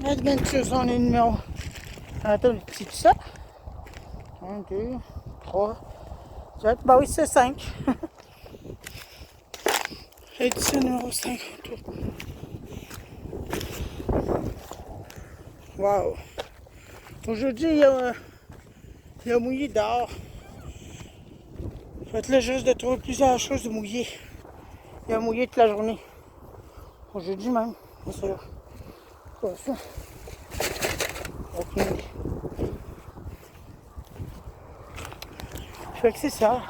Adventure Zone numéro. Attends, le petit ça. 1, 2, 3, 4. Bah oui, c'est 5. Édition numéro 5. Wow. Aujourd'hui, il a mouillé dehors. Faites-le juste de trouver plusieurs choses de mouiller. Il a mouillé toute la journée. Aujourd'hui même, bien sûr. Quoi ça? Ok. Fait que c'est ça.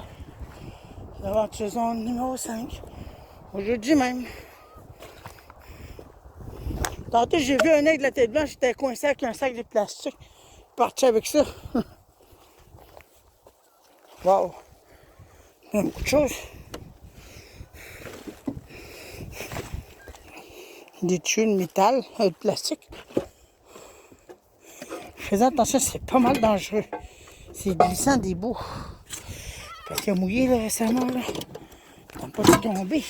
L'aventure zone numéro 5. Aujourd'hui même. Tantôt, j'ai vu un aigle de la tête blanche, j'étais coincé avec un sac de plastique. Parti avec ça. Wow. Il y a beaucoup de choses. Des tuyaux de métal, de plastique. Fais attention, c'est pas mal dangereux. C'est glissant des bouts. Parce qu'il a mouillé là, récemment. Là. On peut pas tomber.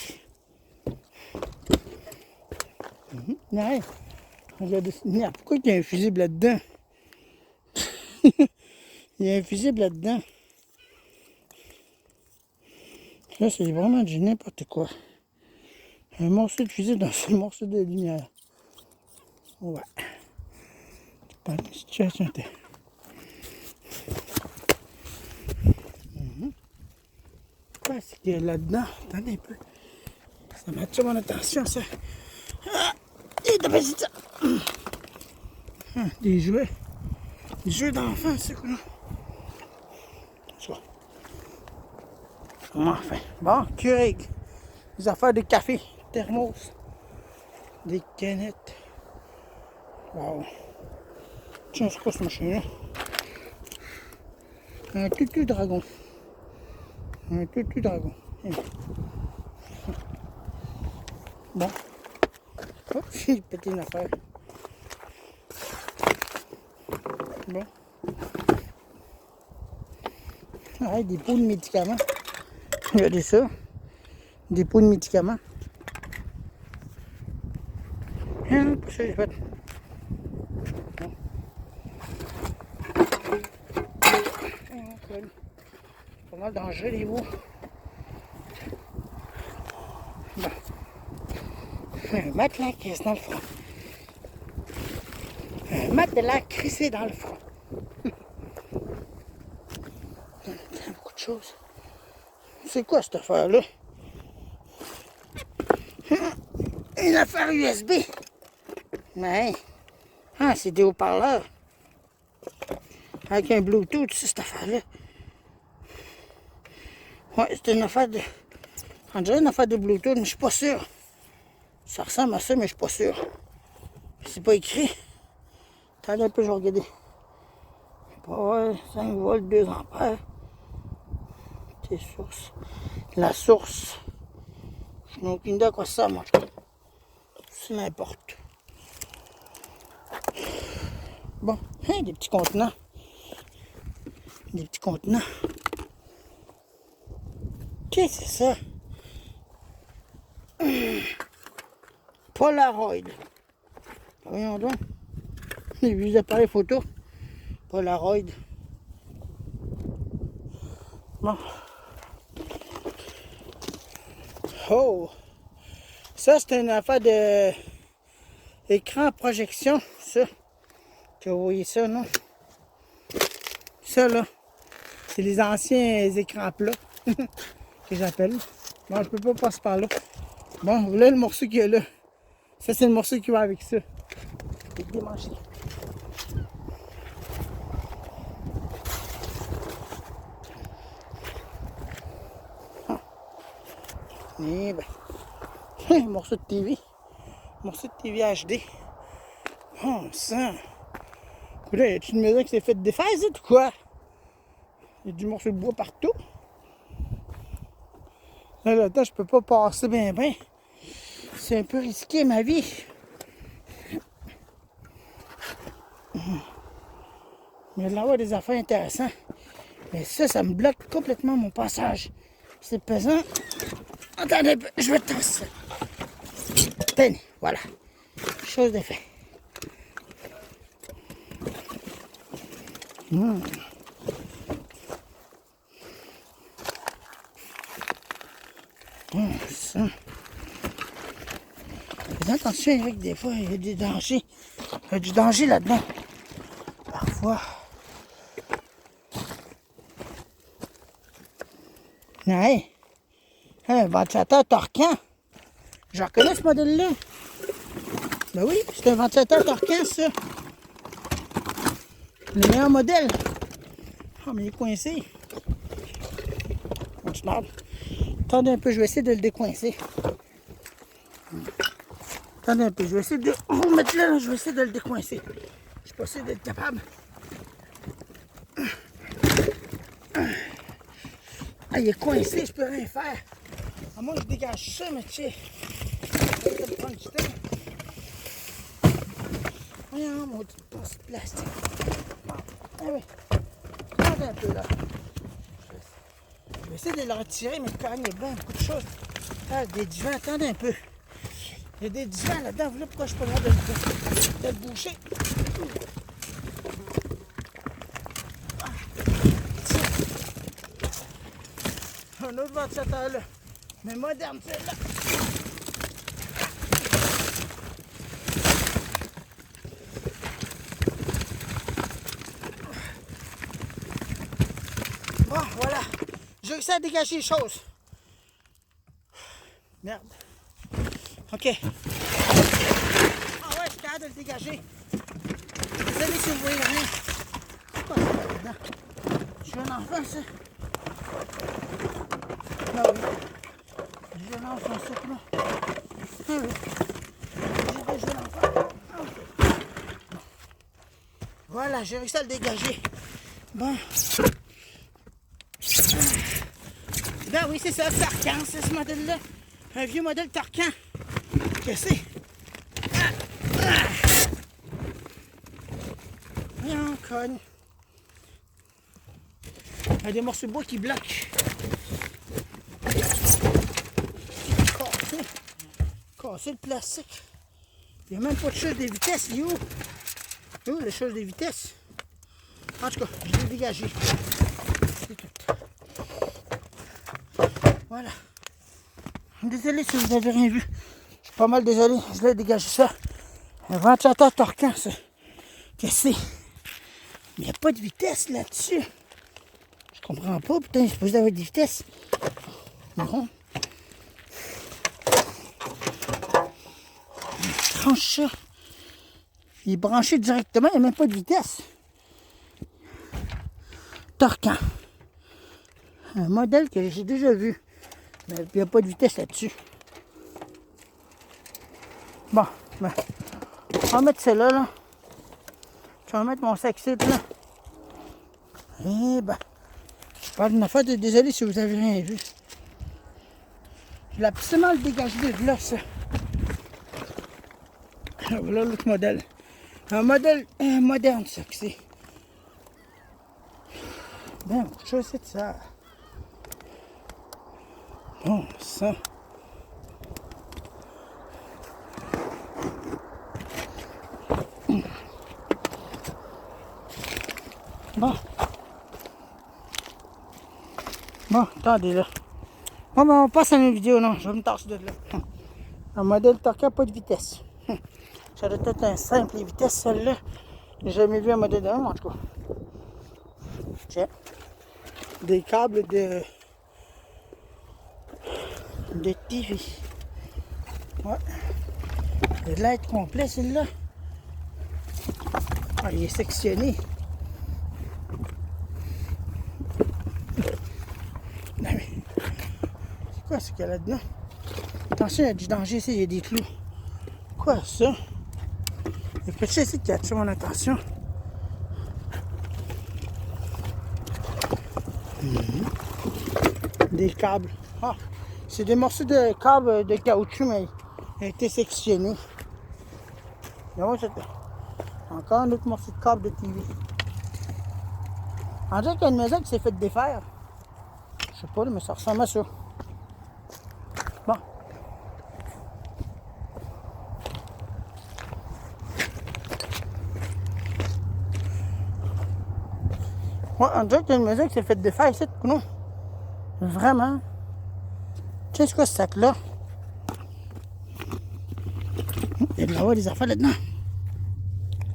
Ouais. Regardez, pourquoi il y a un fusible là-dedans? Il y a un fusible là-dedans. Là, c'est vraiment du n'importe quoi. Un morceau de fusible dans un morceau de lumière. Ouais. C'est pas une situation. Quoi c'est qu'il y a là-dedans? Attendez un peu. Ça m'attire mon attention, ça. Ah! Et t'as pas dit ça! Des jouets. Des jeux d'enfants, c'est quoi? Enfin. Bon, Keurig. Des affaires de café. Thermos. Des canettes. Wow. Tiens, c'est quoi ce machin-là? Un tutu dragon. Un tutu dragon. Bon. Oh, j'ai pété une affaire. Bon. Ah, des pots de médicaments. Regardez ça. Des pots de médicaments. Hop, ça j'ai fait. Bon. Pas mal dangereux les veaux. Bon. Un matelas qui est dans le front. Un matelas crissé dans le front. Beaucoup de choses. C'est quoi cette affaire-là? Une affaire USB. Mais, c'est des haut-parleurs. Avec un Bluetooth, cette affaire-là. Ouais, c'est une affaire de... On dirait une affaire de Bluetooth, mais je suis pas sûr. Ça ressemble à ça, mais je suis pas sûr. C'est pas écrit. Attendez un peu, je vais regarder. Ouais, 5 volts, 2 ampères. Tes sources. La source. Je n'ai aucune idée à quoi ça, moi. C'est n'importe. Bon, des petits contenants. Des petits contenants. Qu'est-ce que c'est ça? Polaroid. Voyons donc. J'ai vu les appareils photo. Polaroid. Bon. Oh! Ça, c'est une affaire de écran projection, ça. Que vous voyez ça, non? Ça, là, c'est les anciens écrans plats que j'appelle. Bon, je peux pas passer par là. Bon, là, le morceau qu'il y a là. Ça, c'est le morceau qui va avec ça. Je vais démancher. Et ben, un morceau de TV. Morceau de TV HD. Oh, ça. Là, y a une maison qui s'est fait défaire, c'est ou quoi? Il y a du morceau de bois partout. Là, là-dedans, je peux pas passer bien. C'est un peu risqué, ma vie. Mais là, il y a des affaires intéressantes. Mais ça me bloque complètement mon passage. C'est pesant. Attendez un peu, je vais tasser ça. Tenez, voilà. Chose de fait. Ça. Fais attention, Eric, des fois, il y a des dangers. Il y a du danger là-dedans. Parfois. Ouais. Un ventilateur Torcan. Je reconnais ce modèle-là. Ben oui, c'est un ventilateur Torcan, ça. Le meilleur modèle. Oh, mais il est coincé. Attendez un peu, je vais essayer de le décoincer. Attendez un peu, je vais essayer de vous mettre là, je vais essayer de le décoincer. Je suis pas sûr d'être capable. Ah, il est coincé, je peux rien faire. À moins que je dégage ça, mais tu sais, ça va me prendre du temps. Voyons, mon petit passe de plastique. Ah oui, attendez un peu là. Je vais essayer de le retirer, mais quand même, il y a bien beaucoup de choses. Ah, des divans, attendez un peu. Il y a des divans là-dedans, voilà pourquoi je suis pas là de le boucher. Un autre ventilateur là, mais moderne celle-là. Bon, voilà. J'ai réussi à dégager les choses. Merde. OK. Ah ouais, je suis capable de le dégager. Désolé si vous voyez rien. C'est quoi ça là-dedans? Je suis un enfant, ça. Ah oui. Je lance un sac là. Ah oui. J'ai déjà l'enfant. OK. Voilà, j'ai réussi à le dégager. Bon. Ben oui, c'est ça, Torcan, c'est ce modèle-là. Un vieux modèle Torcan. Qu'est-ce que c'est? Viens, conne. Il y a des morceaux de bois qui bloquent. Casser le plastique. Il n'y a même pas de chose de vitesse. Il est où? Il est où le chose de vitesse? En tout cas, je l'ai dégagé. C'est tout. Voilà. Désolé si vous n'avez rien vu. Je suis pas mal désolé. Je l'ai dégagé ça. Un ventilateur Torcan, ça. Qu'est-ce que c'est? Mais il n'y a pas de vitesse là-dessus. Je comprends pas. Putain, il est supposé avoir des vitesses. Non. Tranche ça. Il est branché directement. Il n'y a même pas de vitesse. Torcan. Un modèle que j'ai déjà vu. Mais il n'y a pas de vitesse là-dessus. Bon, ben, on va mettre celle-là, là. Je vais mettre mon sac cible, là. Et ben, je parle d'une affaire de désolé si vous avez rien vu. Je l'ai absolument le dégagé de là, ça. Voilà l'autre modèle. Un modèle moderne, ça que c'est. Ben, je sais de ça. Bon, ça. Bon. Bon, attendez là. Bon, ben, on passe à une vidéo, non. Je vais me tasser de là. Un modèle Torcan, pas de vitesse. Ça doit être un simple vitesse, celle-là. J'ai jamais vu un modèle de même, en tout cas. Tiens. Des câbles de TV. Ouais. Il a de l'air complet, celui-là. Ah, il est sectionné. Non, mais... c'est quoi ce qu'il y a là-dedans? Attention, il y a du danger ici, il y a des clous. Quoi ça? Il y a quelque chose ici qui attire mon attention. Des câbles. Ah, c'est des morceaux de câbles de caoutchouc, mais ils ont été sectionnés. Encore un autre morceau de câble de TV. On dirait qu'il y a une maison qui s'est fait défaire. Je sais pas, mais ça ressemble à ça. Bon. Ouais, on dirait qu'il y a une maison qui s'est fait défaire ici, non? Vraiment. Tu sais, c'est quoi ce sac-là? Il y a de l'avoir des affaires là-dedans.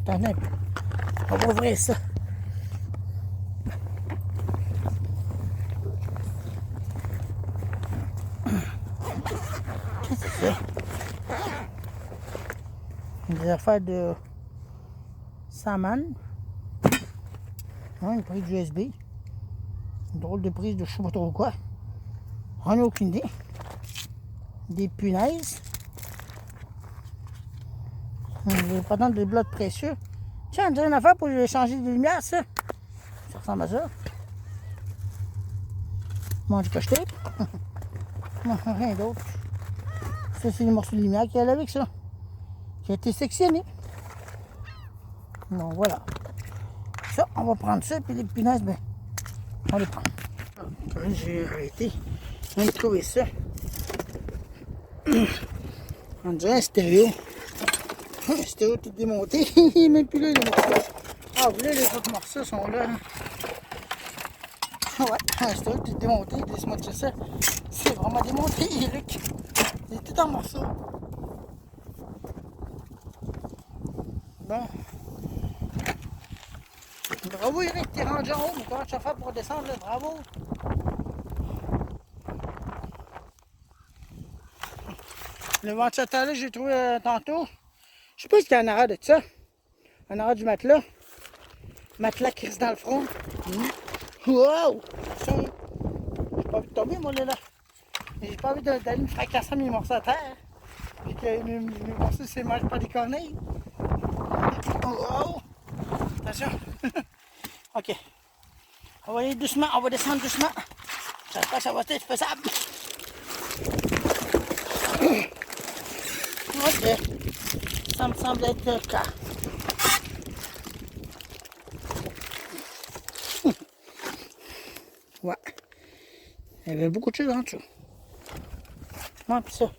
Attendez un peu. On va ouvrir ça. Qu'est-ce que c'est ça? Des affaires de Saman. Une prise USB. Une drôle de prise de je sais pas trop quoi. On n'a aucune idée. Des punaises. Pas tant de blocs précieux. Tiens, on dirait une affaire pour changer de lumière, ça. Ça ressemble à ça. Mange que je tape. Non, rien d'autre. Ça, c'est les morceaux de lumière qu'il y a là avec ça. Qui a été sectionné. Donc voilà. Ça, on va prendre ça, puis les punaises, ben, on les prend. Quand j'ai arrêté, on a trouvé ça. On dirait un stéréo. Un stéréo tout démonté. Il n'est même plus là, les morceaux. Ah, vous voulez, les autres morceaux sont là. Ouais, un stéréo tout démonté. Laisse-moi dire ça. C'est vraiment démonté, Eric. Il est tout en morceaux. Bon. Bravo, Eric, t'es rendu en haut. Mais comment tu vas faire pour descendre, là? Bravo. Le ventilateur là, j'ai trouvé tantôt. Je sais pas ce qu'il y a en arrière de ça. En arrière du matelas. Matelas qui reste dans le front. Wow! Ça, j'ai pas envie de tomber, moi, là. J'ai pas envie d'aller me fracasser mes morceaux à terre. Puis que mes morceaux se mangent pas des corneilles. Wow! Attention. OK. On va aller doucement, on va descendre doucement. J'espère que ça va être faisable. OK. Ça me semble être le cas. Ouais. Il y avait beaucoup de choses en dessous. Moi, pis ça.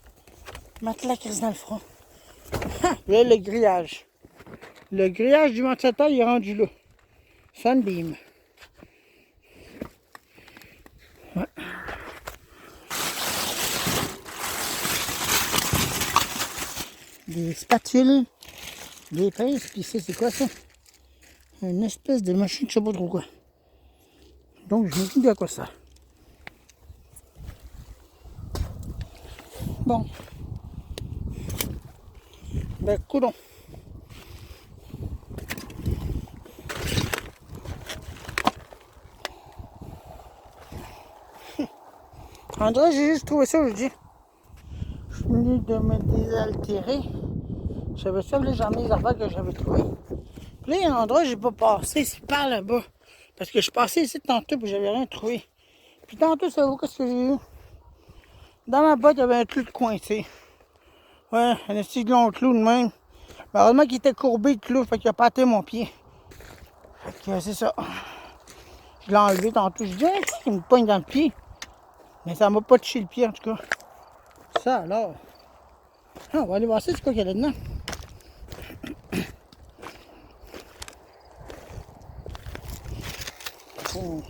Matelas qui reste dans le front. Là, le grillage. Le grillage du ventilateur, il est rendu là. Sunbeam. Ouais. Des spatules, des pinces, puis c'est quoi ça? Une espèce de machine, je sais pas trop quoi. Donc, je me dis à quoi ça. Bon. Ben, coudonc. En vrai, j'ai juste trouvé ça aujourd'hui. Je suis venu de me désaltérer. J'avais ça, là, j'en ai les affaires que j'avais trouvées. Puis là, il y a un endroit où j'ai pas passé, c'est par là-bas. Parce que je suis passé ici tantôt et j'avais rien trouvé. Puis tantôt, ça vaut qu'est-ce que j'ai eu? Dans ma boîte, il y avait un clou de coincé. Ouais, un petit long clou de même. Mais heureusement qu'il était courbé le clou, fait qu'il a pâté mon pied. Fait que c'est ça. Je l'ai enlevé tantôt. Je dis, il me poigne dans le pied. Mais ça m'a pas touché le pied en tout cas. Ça alors. Ah, on va aller voir ça, c'est quoi qu'il y a là-dedans. Oh.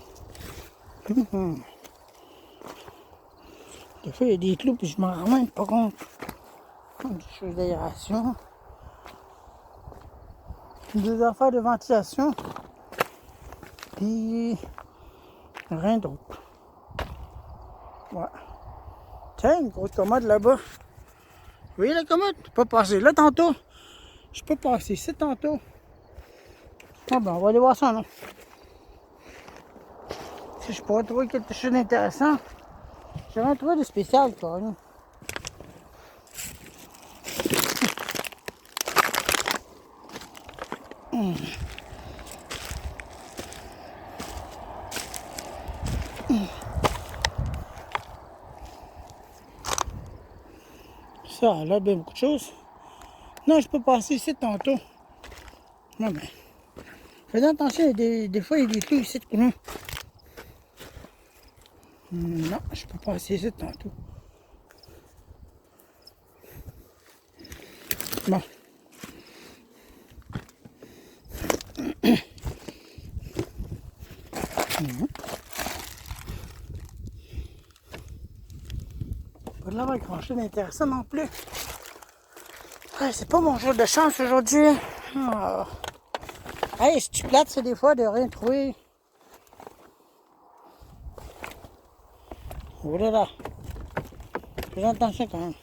Des fois, il y a des clous, puis je m'en rends même pas compte. Des choses d'aération. Des affaires de ventilation. Puis rien d'autre. Ouais. Tiens, une grosse commode là-bas. Vous voyez la commode? Je peux passer là tantôt. Je peux passer ici tantôt. Ah ben, on va aller voir ça, non? Si je pourrais trouver quelque chose d'intéressant. J'ai rien trouvé de spécial, quoi. Ça, là, bien beaucoup de choses. Non, je peux passer ici tantôt. Non, mais. Faites attention, des fois, il y a des clous ici. Non, je peux passer ici tantôt. Bon. de l'avoir grand chose d'intéressant non plus. Ouais, c'est pas mon jour de chance aujourd'hui. Oh. Hey, si tu plates, c'est des fois de rien trouver. Oh là là. Fais attention quand même.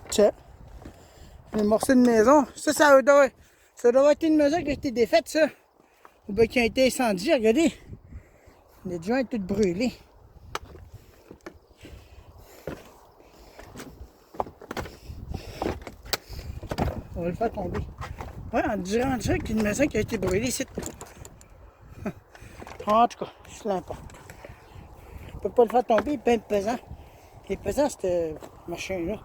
Tiens. Les morceaux de maison. Ça doit être une maison qui a été défaite, ça. Ou bien qui a été incendiée, regardez. Les joints sont tous brûlés. On va le faire tomber. Ouais, on dirait qu'une maison qui a été brûlée ici. En tout cas, c'est l'importe. On peut pas le faire tomber, il est bien pesant. Il est pesant, cette machin-là.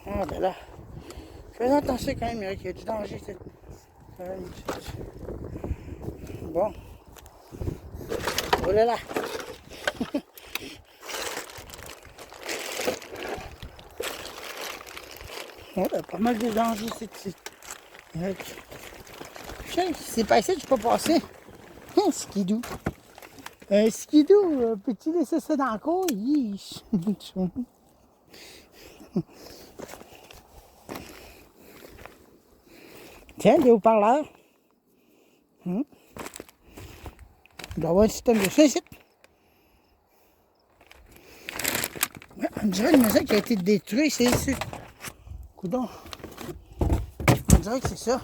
Ah ben là. Fais attention quand même, Eric, il y a du danger. Bon. Oh là là. Oh, il y a pas mal de dangers ici. C'est pas ici que je peux passer. Un skidoo. Un skidoo, peux-tu laisser ça dans le cours? Tiens, des haut-parleurs. Il doit y avoir un système de ça ici. On dirait une maison qui a été détruite, c'est ici. Coudon. On dirait que c'est ça.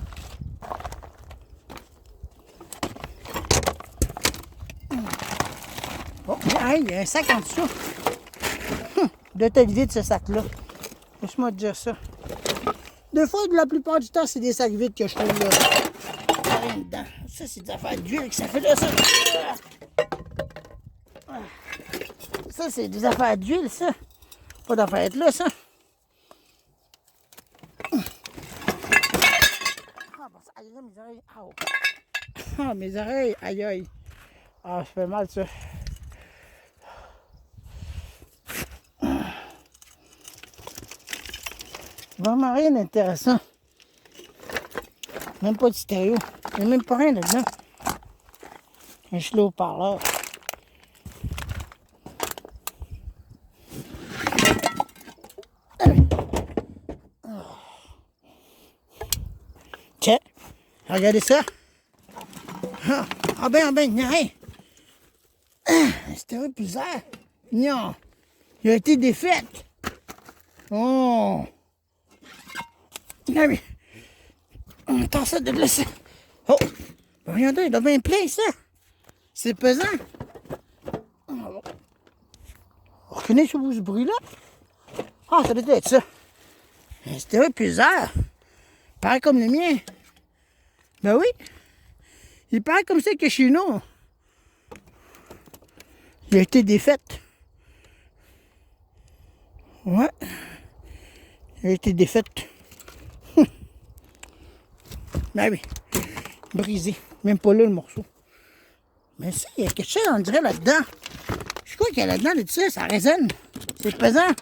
Oh, hey, il y a un sac en dessous. De tête vide ce sac-là. Laisse-moi te dire ça. Des fois, la plupart du temps, c'est des sacs vides que je trouve là. Rien dedans. Ça, c'est des affaires d'huile que ça fait là, ça. Ça, c'est des affaires d'huile, ça. Pas d'affaires là, ça. Ah, bon, ça, aïe, mes oreilles. Ah, mes oreilles, aïe, aïe. Ah, ça fait mal, ça. Vraiment rien d'intéressant. Même pas de stéréo. Il n'y a même pas rien là-dedans. Un chelot haut-parleur. Tiens, regardez ça. Ah ben, il n'y a rien. Stéréo bizarre. Non. Il a été défait. Oh. Non, mais. On attend ça de laisser. Oh! Ben, regardez, il a bien plein, ça. C'est pesant. On reconnaît ce bruit-là? Ah, ça doit être ça. C'était bizarre. Il paraît comme le mien. Ben oui. Il paraît comme ça que chez nous. Il a été défait. Ouais. Il a été défait. Ben oui. Brisé. Même pas là le morceau. Mais ça, il y a quelque chose, on dirait, là-dedans. Je crois qu'il y a là-dedans, là, tu sais, ça résonne. C'est pesant.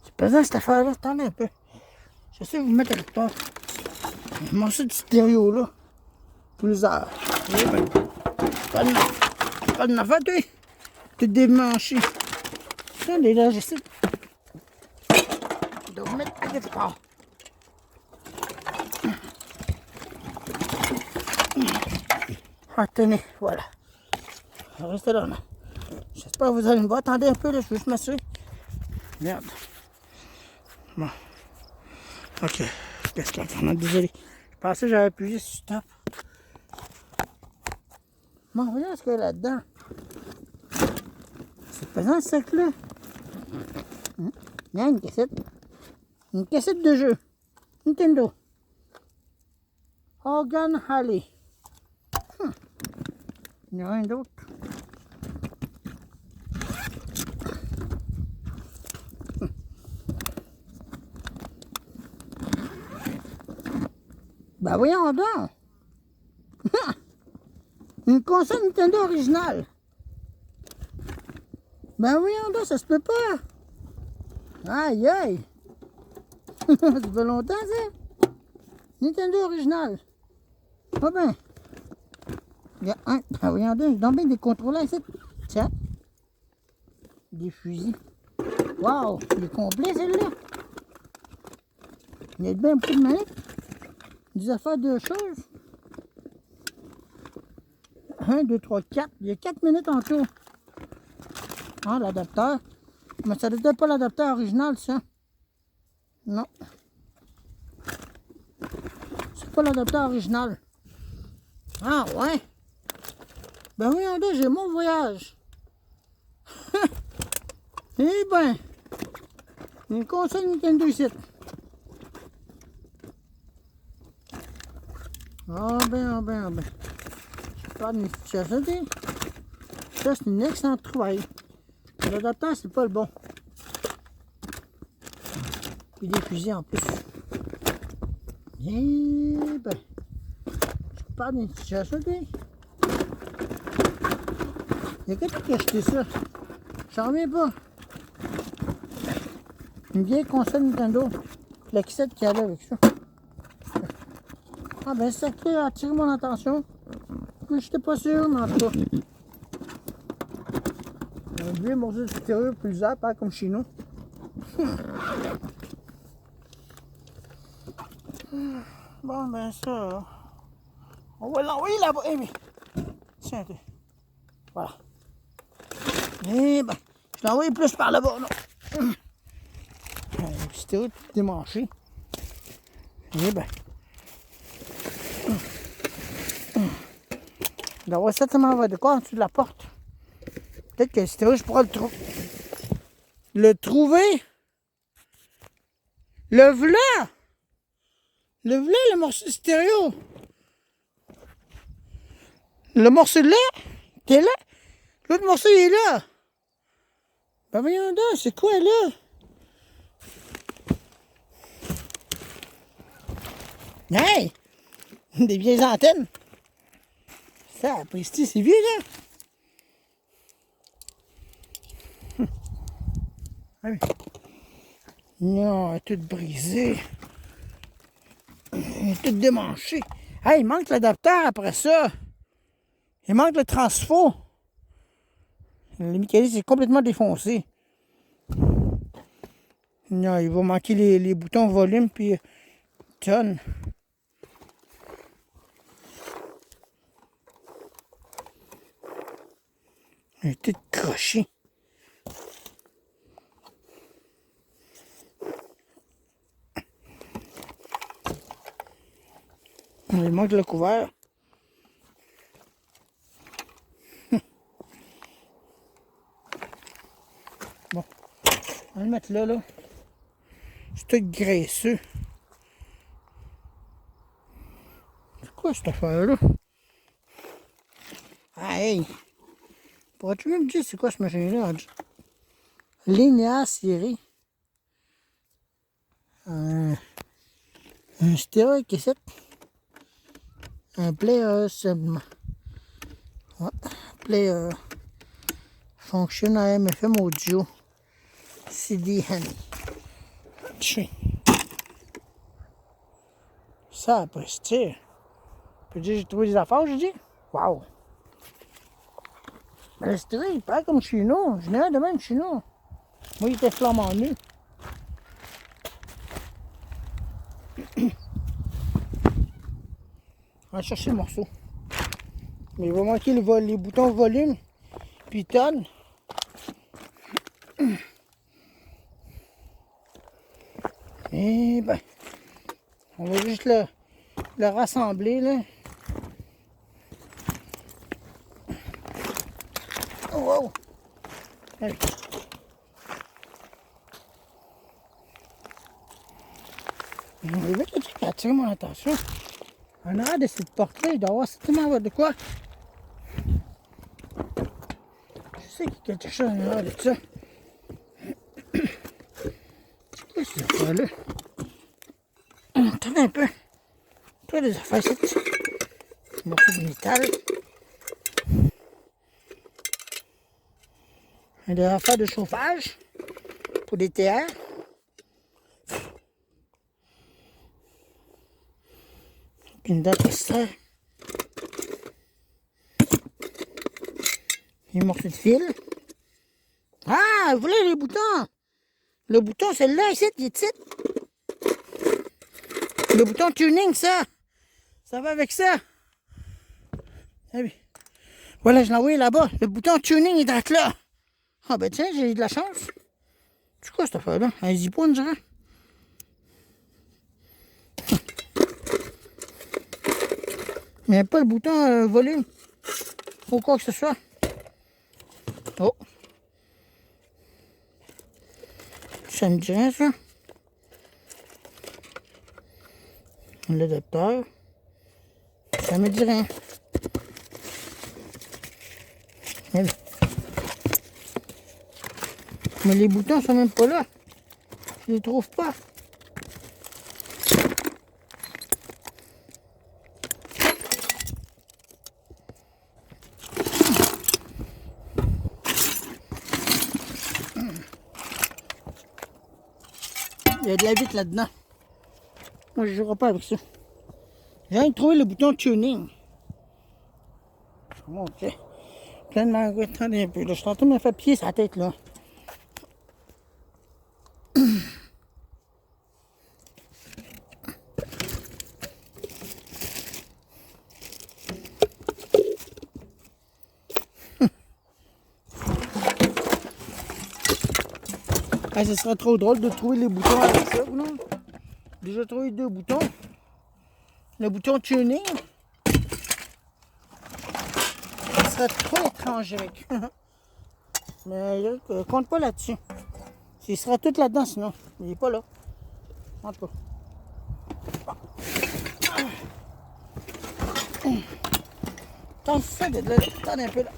C'est pesant, cette affaire-là. Attendez un peu. J'essaie de vous mettre quelque part. Un morceau de stéréo, là. Plusieurs. Pas de affaire, toi. T'es démanché. Attendez, là, j'essaie de vous mettre quelque part. Ah, tenez, voilà. Restez là, là. J'espère que vous allez me voir. Attendez un peu, là, je veux juste m'assurer. Merde. Bon. Ok. Qu'est-ce qu'il y a vraiment désolé. Je pensais que j'avais appuyé sur stop. Bon, regarde ce qu'il y a là-dedans. C'est pesant, ce sac-là. Il y a une cassette. Une cassette de jeu. Nintendo. Hogan Halley. Il n'y a rien d'autre. Ben voyons donc. Une console Nintendo originale. Ben voyons donc, ça se peut pas. Aïe aïe. Ça fait longtemps ça. Nintendo original. Pas bien. Il y a un. Ah, regardez, il y a bien des contrôleurs ici. Tiens. Des fusils. Waouh, il est complet celui-là. Il y a bien beaucoup de manettes. Des affaires de choses. 1, 2, 3, 4. Il y a 4 minutes en tout. Ah, l'adapteur. Mais ça n'était pas l'adapteur original, ça. Non. C'est pas l'adapteur original. Ah, ouais. Ben oui, là, j'ai mon voyage. Eh ben. Une console Nintendo ici. Ah ben, ah ben, ah ben. Je parle d'une situation. Ça, c'est une excellente trouvaille. L'adapteur, c'est pas le bon. Puis des fusils en plus. Eh ben. Je parle d'une situation. Il y a quelqu'un qui a acheté ça. J'en reviens pas. Une vieille console Nintendo. La cassette qu'il y avait avec ça. Ah ben ça qui a attiré mon attention. Mais j'étais pas sûr, mais en tout cas. Un vieux morceau de stéréo plus zap, hein, comme chez nous. Bon ben ça. On va l'envoyer là-bas. Eh bien. Tiens, voilà. Eh ben. Je l'ai envoyé plus par là-bas, non. Le stéréo tout démanché. Eh ben. D'avoir certainement va de quoi en dessous de la porte. Peut-être que le stéréo, je pourrais le trouver. Le v'là! Le v'là, le morceau de stéréo. Le morceau de là, t'es là. L'autre morceau, il est là. Ben voyons donc, c'est quoi là? Hey! Des vieilles antennes. Ça, Presti, c'est vieux là. Non, elle est toute brisée. Elle est toute démanchée. Hey, il manque l'adapteur après ça. Il manque le transfo. Le mécanisme est complètement défoncé. Non, il va manquer les boutons volume puis tonne. Elle est toute crochée. Il manque le couvert. Bon, on va le mettre là, là. C'est tout graisseux. C'est quoi cette affaire-là? Ah, hey! Pourrais-tu me dire c'est quoi ce machin-là? Linéa serré. Un stéréo cassette. Un player seulement. Ouais. Player. Fonction AM FM audio. CD Honey. Tiens. Ça après c'est. Peux dire j'ai trouvé des affaires, j'ai dit? Waouh! Le stéréo, il paraît comme chez nous. Je n'ai un de même chez nous. Moi, il était flambant nu. On va chercher le morceau. Mais il va manquer les boutons volume. Puis tonne. Et ben, on va juste le rassembler là. Oh wow! Allez. Il y avait quelque chose qui a attiré mon attention. En arrière de cette porte-là, il doit y avoir certainement de quoi. Je sais qu'il y a quelque chose en arrière de ça. C'est quoi ces affaires-là? Attends un peu. Toi, des affaires, c'est un morceau de métal. Des affaires de chauffage pour des TR. Une date extrait. Un morceau de fil. Ah, vous voulez les boutons? Le bouton, celui-là, ici, il est ici. Le bouton tuning, ça. Ça va avec ça. Ah oui. Voilà, je l'ai envoyé là-bas. Le bouton tuning est direct là. Ah ben tiens, j'ai eu de la chance. C'est quoi cette affaire-là? Un zippo, on dirait. Il n'y a pas le bouton volume. Ou quoi que ce soit. Oh. Ça me dit rien, ça. L'adapteur. Ça me dit rien. Mais les boutons sont même pas là. Je les trouve pas. Il y a de la vitre là-dedans. Moi, je ne jouerai pas avec ça. J'ai trouvé le bouton tuning. Bon, ok. Plein de mangue. Attendez un peu. Là. Je suis en train de me faire pied sa tête là. Ah, ce serait trop drôle de trouver les boutons avec ça, non? Déjà trouvé 2 boutons. Le bouton tuning. Ce serait trop étrange avec. Mais compte pas là-dessus. Il sera tout là-dedans sinon. Il n'est pas là. En tout cas. Attends, ça de là. Attends un peu là.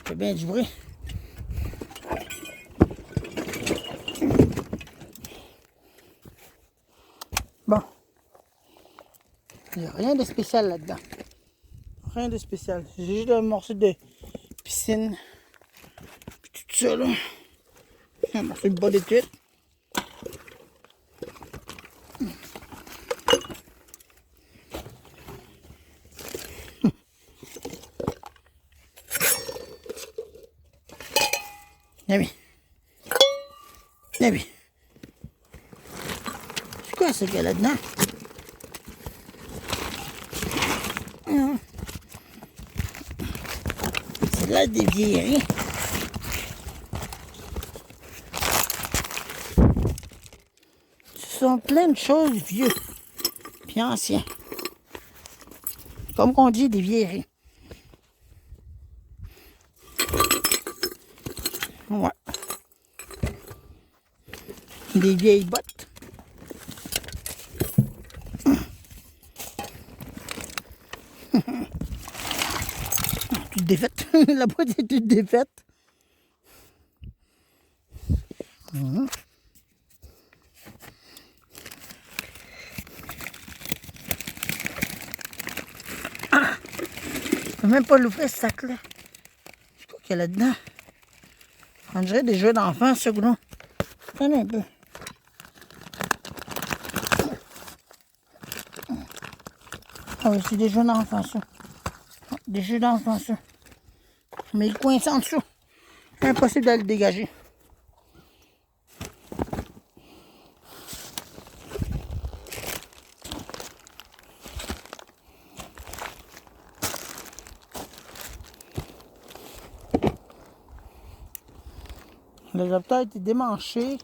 C'est bien du bruit. Bon. Il n'y a rien de spécial là-dedans. Rien de spécial. C'est juste un morceau de piscine. Puis tout ça là. Un morceau de bas d'étude. Ah oui. Ah oui. C'est quoi ce qu'il y a là-dedans? C'est là des vieilleries. Ce sont plein de choses vieux. Puis anciens. Comme on dit, des vieilleries. Ouais. Des vieilles bottes. Toute défaite. La boîte est toute défaite. Ah! Je peux même pas l'ouvrir ce sac-là. C'est quoi qu'il y a là-dedans? On dirait des jeux d'enfants, ce gros. Attendez un peu. Ah oui, c'est des jeux d'enfants, ça. Des jeux d'enfants, ça. Mais il coince en dessous. Impossible de le dégager. L'adapteur a été démanché.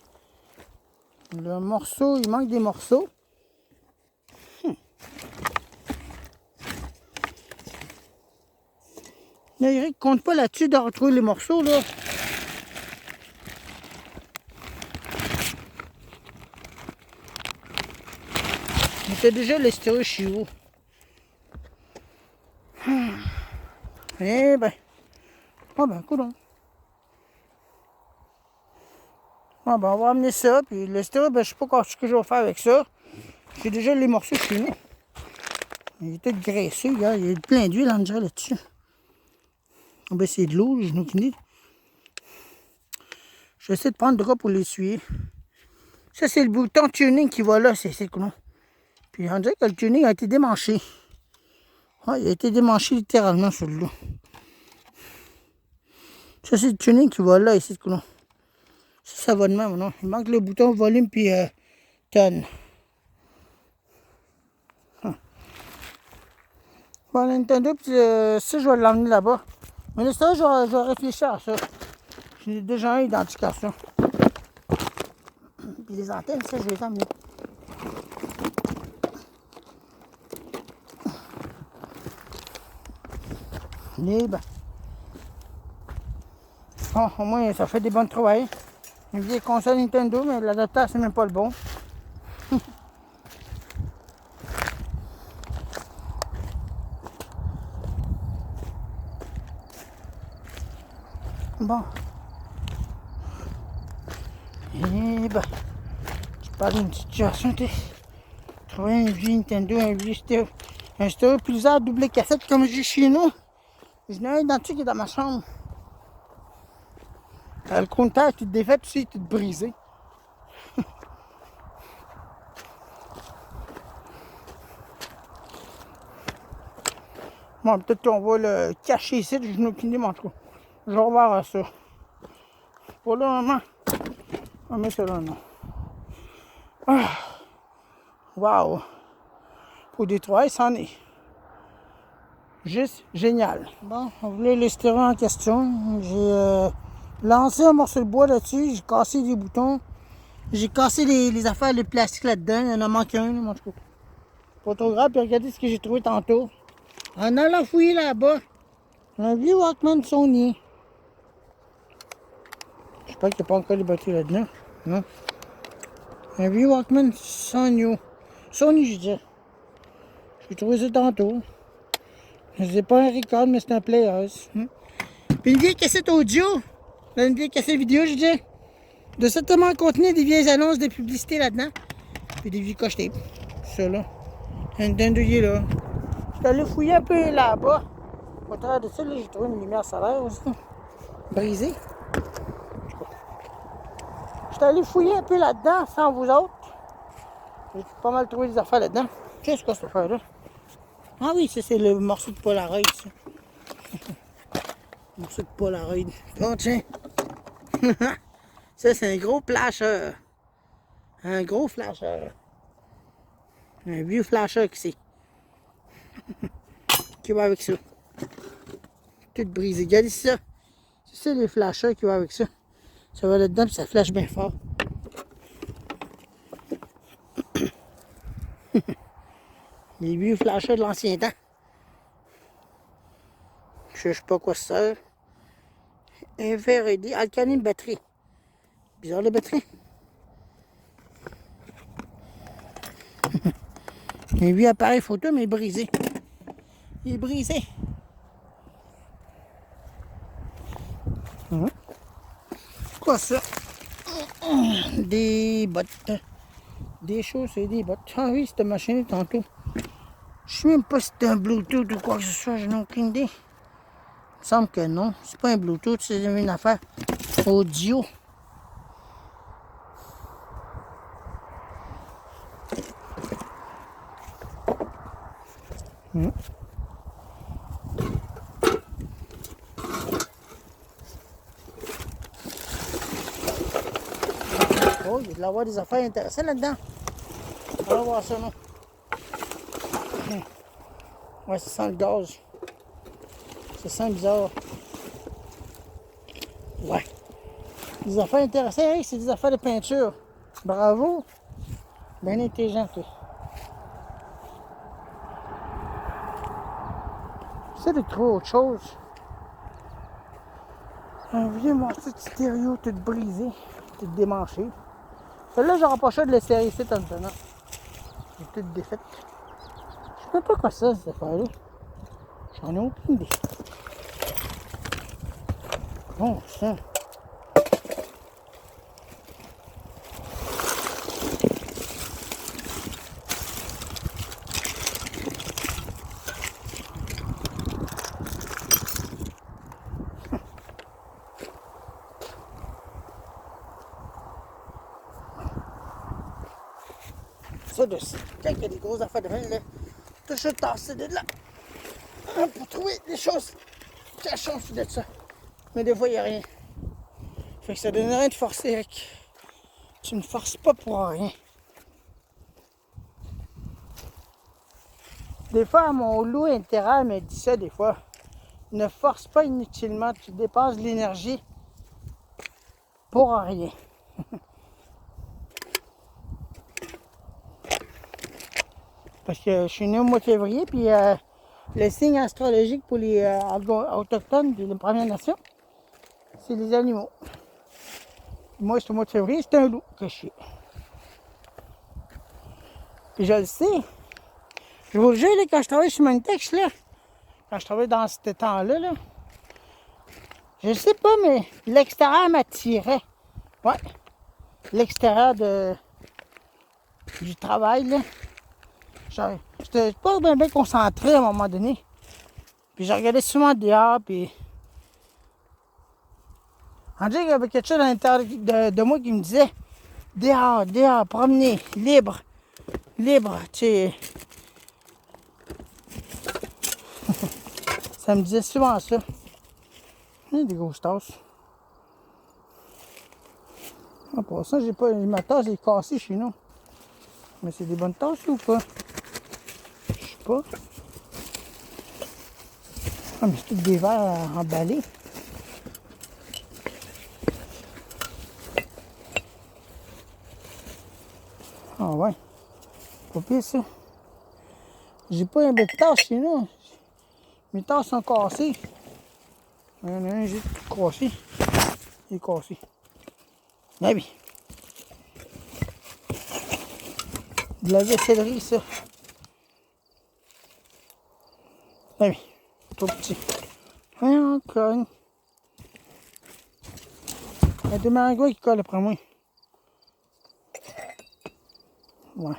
Le morceau, il manque des morceaux. Là, Eric, compte pas là-dessus de retrouver les morceaux, là. C'était déjà le stéréo chez vous. Eh ben. Ah ben, coudonc. Ah ben, on va amener ça, puis le stéréo, ben, je sais pas ce que je vais faire avec ça. J'ai déjà les morceaux chez nous. Il est tout graissé, regarde, il y a plein d'huile en déjà là-dessus. Ah ben, c'est de l'eau, je n'ai aucune idée. Je vais essayer de prendre de quoi pour l'essuyer. Ça, c'est le bouton tuning qui va là, c'est cool. Puis on dirait que le tuning a été démanché. Ouais, il a été démanché littéralement celui-là. Ça, c'est le tuning qui va là, ici, cool. Ça va de même, non? Il manque le bouton volume puis tonne. Bon, la Nintendo, puis ça, je vais l'emmener là-bas. Mais là, ça, je vais réfléchir à ça. J'ai déjà un identique à ça. Puis les antennes, ça, je vais les emmener. Et ben. Bon, au moins, ça fait des bons travails. Une vieille console Nintendo, mais l'adaptateur, c'est même pas le bon. Bon. Et ben. Tu parles d'une situation, tu trouver une vieille Nintendo, un stéréo plusieurs double cassette comme j'ai chez nous. J'en ai un identique qui est dans ma chambre. Le compteur est tout défait aussi, tout brisé. Bon, peut-être qu'on va le cacher ici, je n'ai aucune idée, mais en tout cas, je vais revoir ça. Pour le moment, on va mettre ça là, non. Ah. Wow! Pour Détroit, c'en est. Juste génial. Bon, on voulait le stéréo en question. J'ai lancé un morceau de bois là-dessus, j'ai cassé des boutons. J'ai cassé les affaires, le plastique là-dedans. Il y en a manqué un, en tout cas. Pas trop grave, puis regardez ce que j'ai trouvé tantôt. En allant fouiller là-bas, un vieux Walkman Sony. J'espère qu'il n'y a pas encore les batteries là-dedans. Non. Un vieux Walkman Sony. Sony, je dis. J'ai trouvé ça tantôt. C'est pas un record, mais c'est un players. Puis une vieille cassette audio. Une vieille cassette vidéo, je dis. De certainement contenir des vieilles annonces de publicité là-dedans. Puis des vieux cochetés. Ça là. Un dindouillé là. J'étais allé fouiller un peu là-bas. Au travers de ça, là, j'ai trouvé une lumière solaire aussi. Brisée. J'étais allé fouiller un peu là-dedans sans vous autres. J'ai pas mal trouvé des affaires là-dedans. Qu'est-ce que cette affaire-là? Ah oui, ça c'est le morceau de Polaroid, ça. Morceau de Polaroid. Bon, tiens. Ça, c'est un gros flasheur. Un gros flasheur. Un vieux flasheur qui c'est. Qui va avec ça. Tout brisé. Regardez ça. C'est les flasheurs qui vont avec ça. Ça va là-dedans et ça flash bien fort. Les vieux flasheurs de l'ancien temps. Je sais pas quoi ça sert. Infrared, alcaline batterie. Bizarre la batterie. Un vieux appareil photo, mais brisé. Il est brisé. Quoi ça? Des bottes. Des choses et des bottes. Ah oui, cette machine tantôt. Je sais même pas si c'est un Bluetooth ou quoi que ce soit, je n'ai aucune idée. Il me semble que non. C'est pas un Bluetooth, c'est une affaire audio. Oh, il y a de l'avoir des affaires intéressantes là-dedans. On va voir ça, non? Ouais, ça sent le gaz. Ça sent bizarre. Ouais. Des affaires intéressantes, hey, c'est des affaires de peinture. Bravo. Bien intelligent, toi. C'est de trop autre chose. Un vieux morceau de stéréo tout brisé, tout démanché. Celle-là, j'aurais pas choix de le serrer ici en tenant. C'est toute défaite. Je sais même pas quoi ça, cette affaire-là. J'en ai aucune idée. Bon sang. ça de ça. Quand il y a des grosses affaires de même, là, toujours tasser de là. Hein, pour trouver des choses cachées en dessous de ça. Mais des fois, il n'y a rien. Fait que ça donne rien de forcer avec. Tu ne forces pas pour rien. Des fois, mon loup intérieur me dit ça, des fois. Ne force pas inutilement, tu dépenses de l'énergie pour rien. Parce que je suis né au mois de février, puis le signe astrologique pour les autochtones et les Premières Nations, c'est les animaux. Moi, c'est au mois de février, c'est un loup que je suis. Puis je le sais. Je vous le jure, là, quand je travaillais chez Manitex, là, quand je travaillais dans ce temps-là, là, je sais pas, mais l'extérieur m'attirait. Ouais. L'extérieur du travail, là. J'étais pas bien concentré à un moment donné. Puis je regardais souvent dehors, puis... On dirait qu'il y avait quelque chose à l'intérieur de moi qui me disait dehors, dehors, promener, libre, libre, tu sais. Ça me disait souvent ça. Il y a des grosses tasses. En passant, j'ai pas. Ma tasse est cassée chez nous. Mais c'est des bonnes tasses ou pas? Je sais pas. Ah, mais c'est tous des verres emballés. Ah ouais. Pas pire ça. J'ai pas un bel de tasses chez nous. Mes tasses sont cassées. Il y en a un, j'ai tout cassé. Il est cassé. Ah oui. De la vaissellerie, ça. Ah oui. Trop petit. Ah, conne. Il y a des mangots qui collent après moi. Ouais.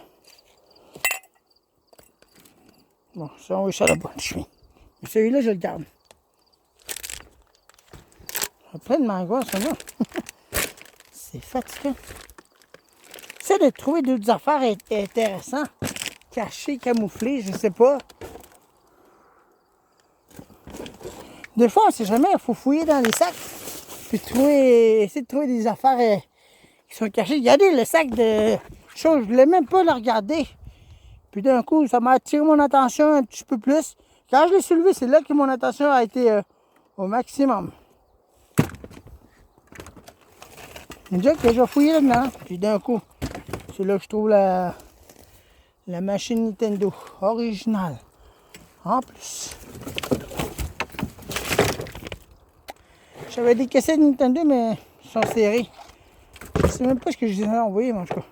Bon, ça, on va ça là-bas. Mais celui-là, je le garde. Il y a plein de mangots, ça va. C'est fatigant. J'essaie de trouver d'autres affaires intéressantes. Cachées, camouflées, je sais pas. Des fois, on sait jamais, il faut fouiller dans les sacs. Puis essayer de trouver des affaires qui sont cachées. Regardez le sac de choses, je voulais même pas le regarder. Puis d'un coup, ça m'a attiré mon attention un petit peu plus. Quand je l'ai soulevé, c'est là que mon attention a été au maximum. Il dit que je vais fouiller là-dedans. Puis d'un coup, c'est là que je trouve la machine Nintendo originale. En plus. J'avais des cassettes Nintendo, mais ils sont serrées. Je sais même pas ce que je les ai envoyées, mais en tout cas.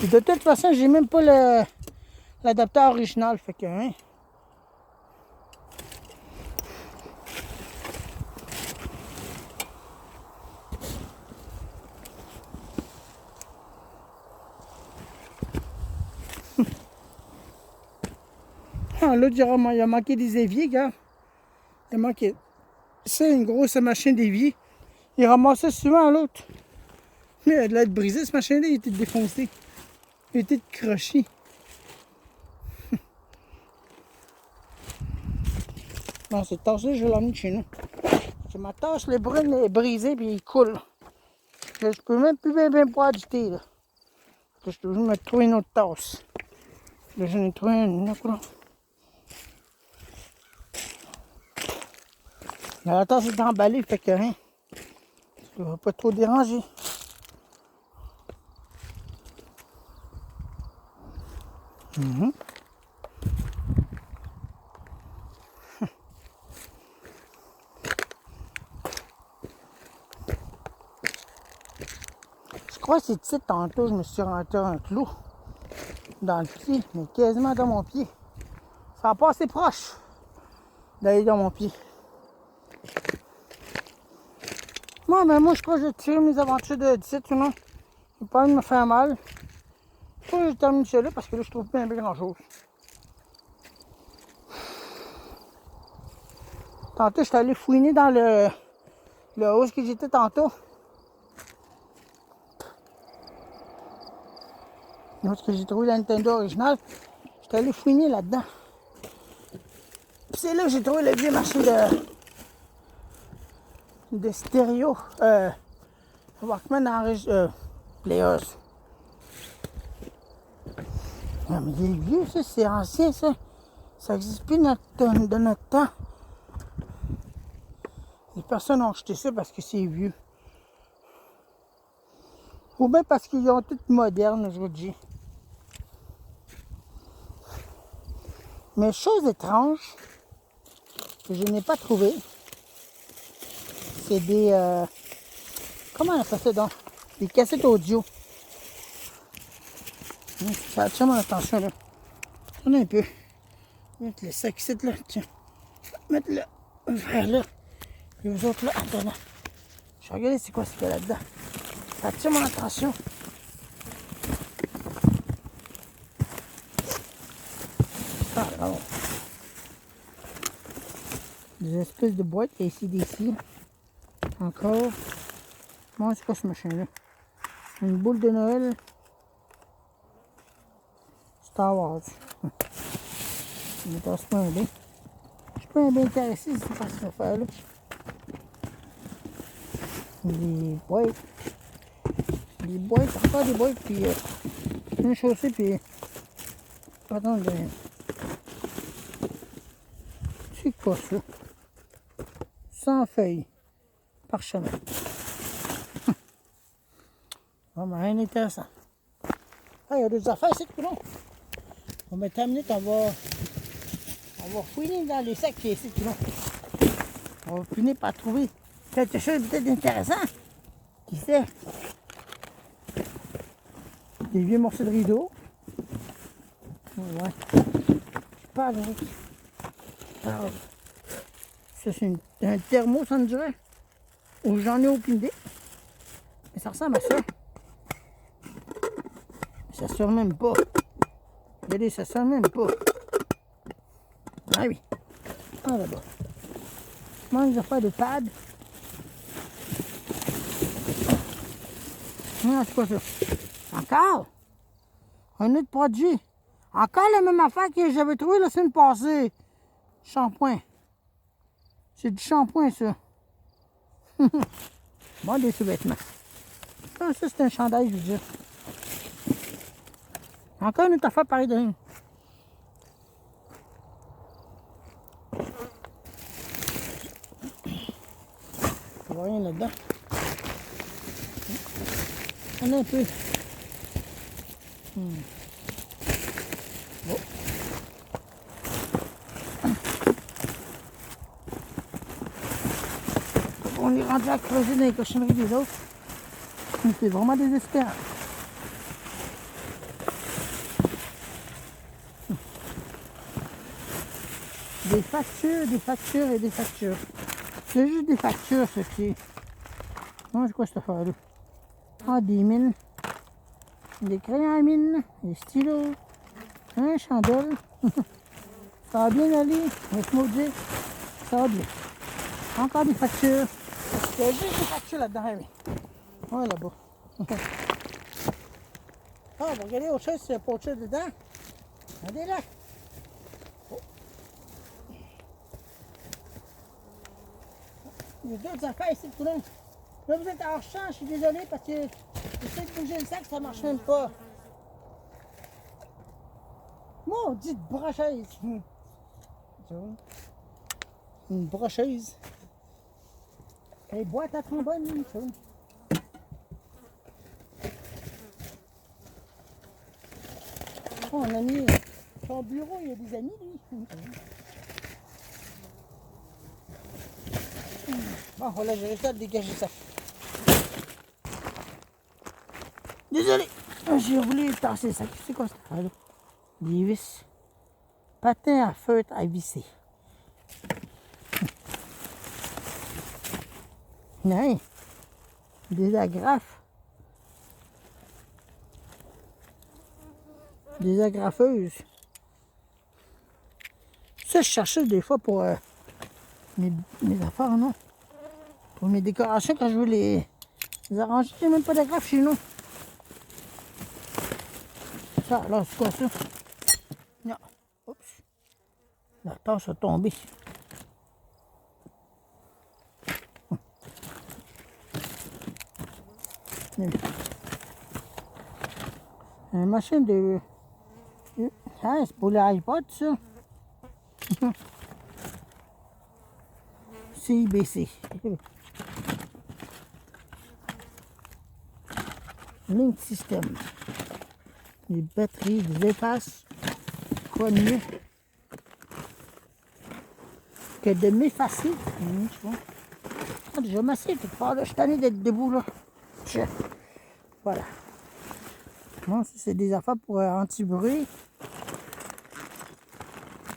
Et de toute façon, j'ai même pas l'adapteur original, fait que hein. Ah, l'autre, il a manqué des éviers, gars. Il a manqué. C'est une grosse machine d'évier. Il ramassait souvent l'autre. Mais elle a l'air de briser, ce machin-là, il était défoncé. Il était croché. Non, cette tasse-là, je vais l'emmener chez nous. C'est ma tasse, le brune est brisée puis il coule. Je peux même plus bien boire du thé, là. Je suis obligé de me trouver une autre tasse. Là, j'en ai trouvé une autre, là. La tasse est emballée, fait que rien. Ça va pas trop déranger. Je crois que c'est ici tantôt, je me suis rentré un clou dans le pied, mais quasiment dans mon pied. Ça a pas assez proche d'aller dans mon pied. Moi, je crois que je tire mes aventures de 17 ou non. J'ai pas envie de me faire mal. Je crois que je termine celle-là parce que là, je trouve pas grand chose. Tantôt, je suis allé fouiner dans le haut que j'étais tantôt. Lorsque j'ai trouvé la Nintendo originale, j'étais allé fouiner là-dedans. Puis c'est là que j'ai trouvé le vieux marché de stéréo. Walkman Players. Non, mais il est vieux, ça, c'est ancien, ça. Ça n'existe plus de notre temps. Les personnes ont acheté ça parce que c'est vieux. Ou bien parce qu'ils ont tout moderne aujourd'hui. Mais chose étrange que je n'ai pas trouvé, c'est des... comment on appelle ça donc? Des cassettes audio. Ça attire mon attention là. Attendez un peu. Mettre le sac ici là. Tiens. Mettre le verre là. Et les autres là. Attends. Je vais regarder c'est quoi ce qu'il y a là-dedans. Ça attire mon attention. Ah non. Des espèces de boîtes AC/DC. Encore. Bon, c'est quoi ce machin-là? Une boule de Noël. Star Wars. Je ne passe pas un bien. Je suis pas bien intéressé ici par cette affaire-là. Des boîtes. Des boîtes, encore des boîtes, puis une chaussée, puis... Pardon, c'est quoi ça? 100 feuilles. Parchemin. Bon, mais rien d'intéressant. Ah, il y a des affaires ici, non? On va terminer, on va fouiner dans les sacs qui est ici, non? On va finir par trouver quelque chose peut-être d'intéressant. Qui sait? Des vieux morceaux de rideau. Ouais. Je parle, Eric. Alors, ça, c'est un thermo, ça me dirait. Ou j'en ai aucune idée. Mais ça ressemble à ça. Ça sort même pas. Regardez, ça sort même pas. Ah oui. Ah là-bas. Comment ils ont fait de pad? Ah, c'est quoi ça? Encore? Un autre produit. Encore la même affaire que j'avais trouvé la semaine passée. Shampoing. C'est du shampoing, ça. Bon, des sous-vêtements. Ah, ça, c'est un chandail, je veux dire. Encore une autre affaire pareille de rien. Je vois rien là-dedans. On a un peu. Oh. On est rendu à creuser dans les cochonneries des autres. C'est vraiment désespérant. Des factures, des factures et des factures. C'est juste des factures, ce qui est. Non, c'est quoi cette affaire-là? Ah, des mines. Des crayons à mine, des stylos, un chandelle. Ça va bien aller, laisse-moi dire. Ça va bien. Encore des factures. Il y a juste des factures là-dedans, oui. Ouais, là-bas. Ah, on va regarder autre chose s'il n'y a pas autre chose dedans. Regardez là. Oh. Il y a d'autres affaires ici, tout le monde. Là, vous êtes hors champ, je suis désolé parce que j'essaie de bouger le sac, ça ne marche même pas. Maudite brocheuse. Une brocheuse. Elle boîte à trombone, ça. Oh, on a mis son bureau, il y a des amis, lui. Bon, voilà, j'ai réussi à dégager ça. Désolé, j'ai voulu tasser ça. C'est quoi ça? Alors, des vis. Patin à feutre à visser. Non, des agrafes. Des agrafeuses. Ça, je cherchais des fois pour mes affaires, non? Pour mes décorations, quand je veux les arranger, j'ai même pas d'agrafe chez nous. ça, alors c'est quoi ça? Non. Oups. La tasse a tombé. Une machine de... Ah, c'est pour l'iPod, ça. CIBC. Link System. Les batteries, les effaces. Quoi de mieux que de m'effacer? Ah, déjà massé quelque part, là. Je suis tanné d'être debout, là. Voilà. Bon, ça, c'est des affaires pour anti-bruit.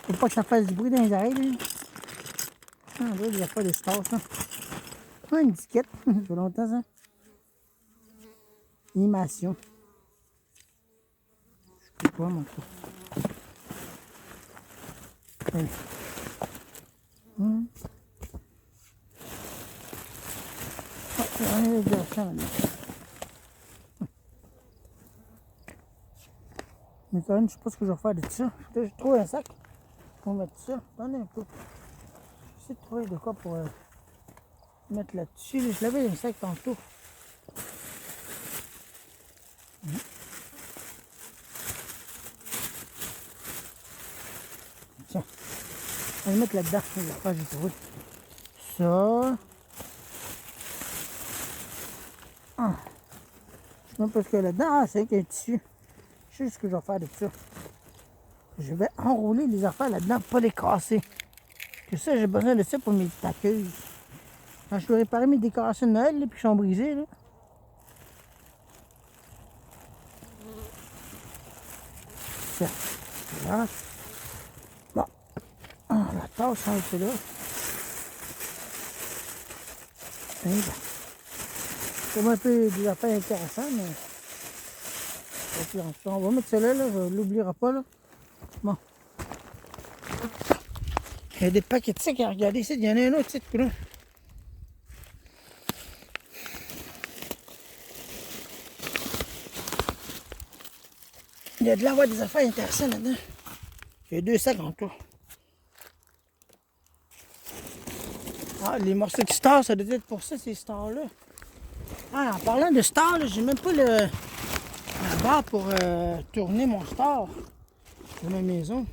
Faut pas que ça fasse du bruit dans les oreilles, là. Ah, là, il n'y a pas de stars, ça. Ah, une disquette. Ça fait longtemps, ça. Animation. Je sais pas, mon coup. Allez. Ah, on est déjà ça, maintenant. Mais quand même, je sais pas ce que je vais faire de ça. Je trouve un sac pour mettre ça. Attendez un peu. J'essaie de trouver de quoi pour mettre là-dessus. Je l'avais un sac tantôt. Tiens. On va le mettre là-dedans. Je vais pas, j'ai trouvé. Ça. Ah. Je sais même pas ce qu'il y a là-dedans. Ah, c'est qu'il y a un tissu. Je sais ce que je vais faire de ça. Je vais enrouler les affaires là-dedans pour pas les casser. Que ça, j'ai besoin de ça pour mes taqueuses. Quand je vais réparer mes décorations de Noël, là, puis qui sont brisées, là. Ça. Voilà. Bon. Ah, la tasse, hein, c'est là. Et ben. C'est un peu des affaires intéressantes, mais... On va mettre celle-là, là, je ne l'oubliera pas, là. Bon. Il y a des paquets de sacs à regarder ici. Il y en a un autre ici, là. Il y a de l'avoir des affaires intéressantes là-dedans. Il y a 2 sacs en tout. Ah, les morceaux de Star, ça doit être pour ça, ces stars-là. Ah, en parlant de Star, j'ai même pas la barre pour tourner mon Star de ma maison.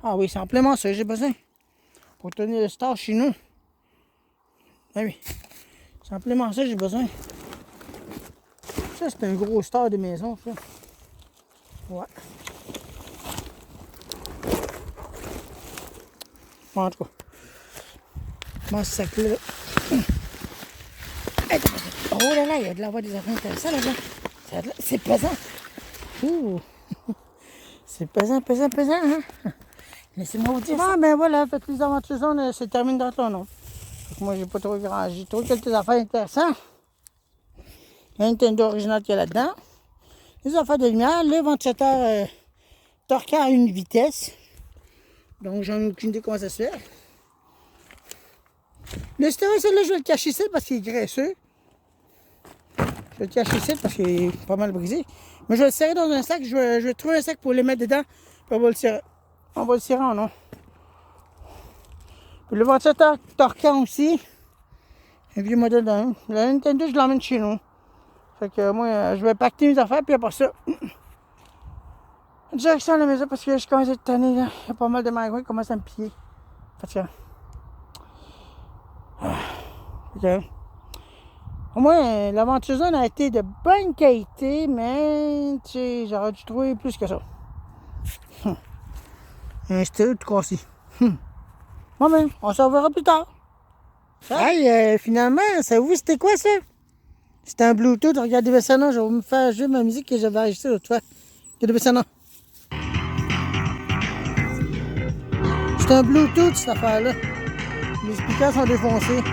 Ah oui, c'est simplement ça que j'ai besoin pour tourner le Star chez nous. Ah oui, c'est simplement ça que j'ai besoin. Ça, c'est un gros Star de maison, ça. Ouais. Bon, en tout cas, moi, ce sac-là. Oh là là, il y a de l'avoir des affaires intéressantes là-dedans. C'est pesant. Ouh. C'est pesant, hein. Laissez-moi vous dire. Ah, ben voilà, faites les aventures zones, c'est terminé dans ton nom. Moi, j'ai pas trouvé grand. J'ai trouvé quelques affaires intéressantes. Il y a un Nintendo original qu'il y a là-dedans. Les affaires de lumière, le ventilateur torqué à une vitesse. Donc, j'en ai aucune idée comment ça se fait. Le stéréo, celui-là, je vais le cacher ici parce qu'il est graisseux. Je vais le cacher ici parce qu'il est pas mal brisé. Mais je vais le serrer dans un sac. Je vais trouver un sac pour le mettre dedans. Puis on va le serrer. On va le serrer en nom. Puis le ventilateur torquant aussi. Un vieux modèle d'un. La Nintendo, je l'emmène chez nous. Fait que moi, je vais pacter mes affaires. Puis après ça, direction à la maison parce que je commence à être tanné. Là. Il y a pas mal de magasins qui commencent à me piller. Fait que... Au moins, l'aventure zone a été de bonne qualité, mais tu sais, j'aurais dû trouver plus que ça. Un style tout cassé. Bon ben, on se reverra plus tard. Hey, finalement, savez-vous c'était quoi ça? C'était un Bluetooth. Regardez ça, je vais me faire jouer ma musique que j'avais acheté l'autre fois. Regardez ça, c'est un Bluetooth cette affaire-là. Les speakers sont défoncés.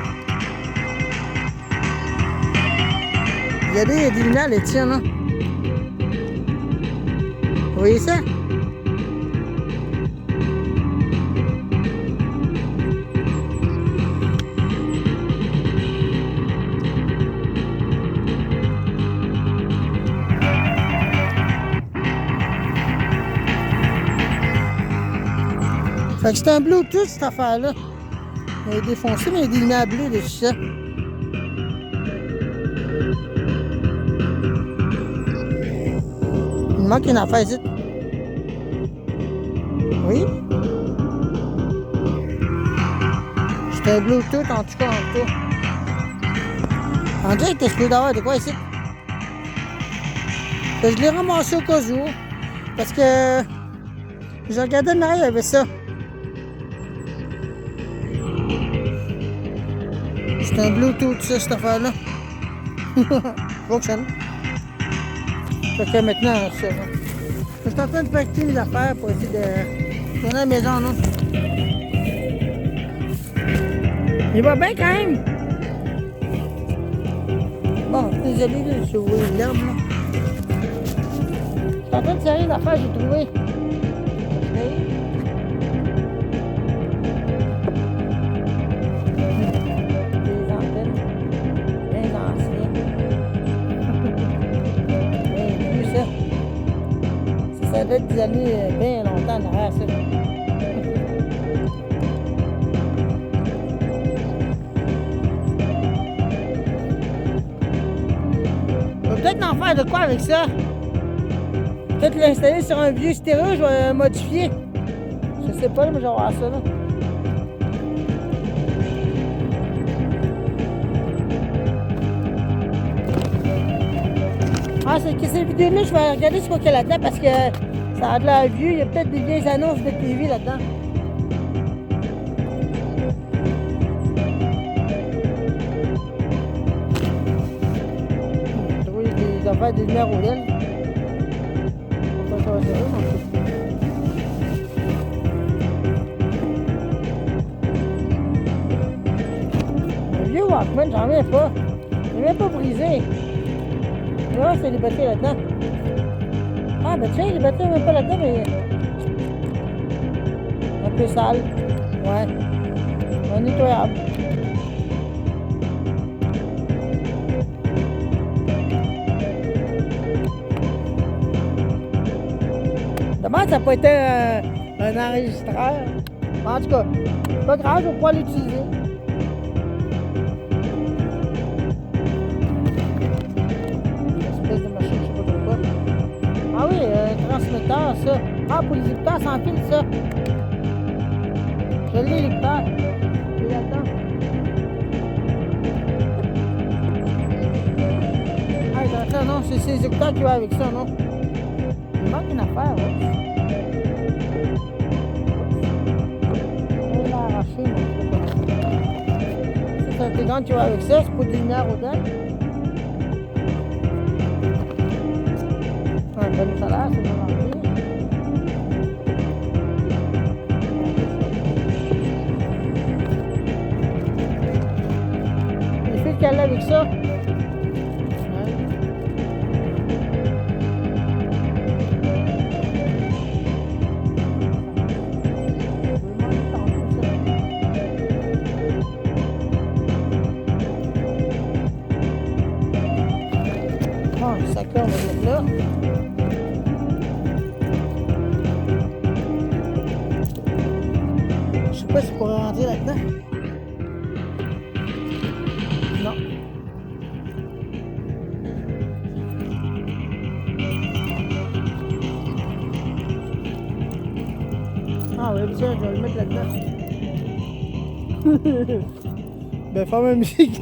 Regardez, il y a des lumières, les tiens, là. Vous voyez ça? Fait que c'est un Bluetooth cette affaire-là. Il est défoncé, mais il y a des lumières bleues dessus ça. Il manque une affaire ici. Oui. C'est un Bluetooth en tout cas en tout. On dirait que t'es supposé d'avoir de quoi ici. Je l'ai ramassé au cas où. Parce que je regardais derrière, il y avait ça. C'est un Bluetooth ça, cette affaire-là. Fonctionne. Fait que maintenant, ça va. Je suis en train de paqueter mes affaires pour essayer de tourner à la maison, non? Il va bien quand même. Bon, désolé, là, je vois l'herbe, là. Je suis en train de serrer l'affaire que j'ai trouvé. Des antennes. Bien anciennes. Bien vu, ça. Ça date des années bien longtemps en arrière, ça. Peut-être en faire de quoi avec ça? Peut-être l'installer sur un vieux stéréo, je vais modifier. Je sais pas, mais je vais voir ça là. Ah, c'est que cette vidéo-là, je vais regarder ce qu'il y a là-dedans parce que ça a de l'air vieux. Il y a peut-être des vieilles annonces de TV là-dedans. Des affaires des lumières au LED. Ça va servir, un vieux Walkman, j'en reviens pas. Il n'est même pas brisé. Là, c'est des batteries là-dedans. Ah, ben tiens, les batteries même pas là-dedans, mais un peu sale. Ouais. Un nettoyable. Dommage, ça n'a pas été un enregistreur. En tout cas, c'est pas grave, je vais pouvoir l'utiliser. Une espèce de machine, je sais pas trop quoi. Ah oui, un transmetteur, ça. Ah, pour les écouteurs sans fil, ça. Je l'ai, l'écouteur. Il est là-dedans. Ah, ça, non, c'est ces écouteurs qui vont avec ça, non? Il manque une affaire, ouais. On l'a arraché, mais c'est intégrant qui va avec ça, c'est pas des lumières au-dedans. Un bon salaire, c'est vraiment bien. Les fils qu'elle a avec ça. Ça on va mettre là. Je sais pas si je pourrais rentrer là-dedans. Non. Ah oui, tiens, je vais le mettre là-dedans. Ben, faire ma musique.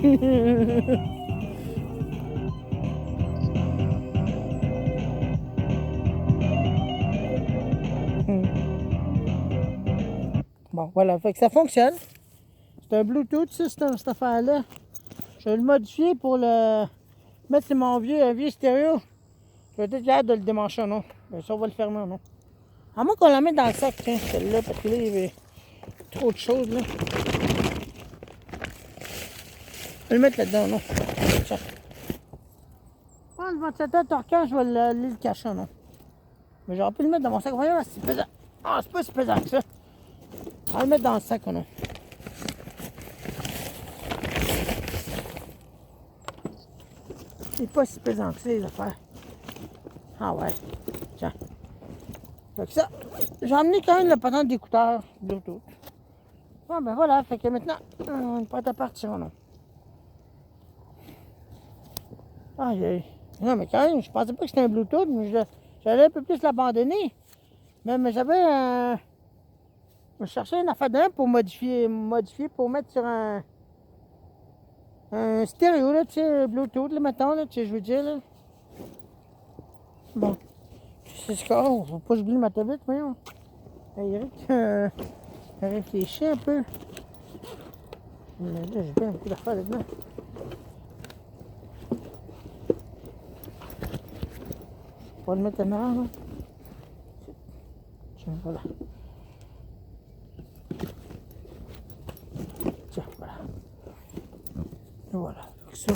Bon, voilà, fait que ça fonctionne. C'est un Bluetooth, ça, cette affaire-là. Je vais le modifier pour le mettre sur mon vieux stéréo. Je vais peut-être capable de le démancher, non? Ben, ça, on va le fermer, non? À moins qu'on la mette dans le sac, tiens, celle-là, parce que là, il y avait trop de choses, là. Je vais le mettre là-dedans, non? Tiens. Ah, le ventilateur torquant, je vais le cacher, non? Mais j'aurais pu le mettre dans mon sac. Voyons, c'est pesant. Ah, c'est pas si pesant que ça. On va le mettre dans le sac, non? C'est pas si pesant que ça, les affaires. Ah ouais. Tiens. Fait que ça, j'ai emmené quand même le patente d'écouteurs Bluetooth. Bon, ben voilà, fait que maintenant, on est prêt à partir, non? Aïe, aïe. Non, mais quand même, je pensais pas que c'était un Bluetooth, mais j'allais un peu plus l'abandonner. Mais j'avais un... Je cherchais un affaire d'un pour modifier, pour mettre sur un stéréo, là, tu sais, Bluetooth, là, mettons, là, tu sais, je veux dire, là. Bon. C'est ce qu'on... Faut pas que j'oublie ma tablette, voyons. Eric, réfléchis un peu. Mais là, j'ai bien un coup d'affaires là-dedans. On va le mettre en avant, là. Tiens, voilà. Tiens, voilà. Voilà. Ça.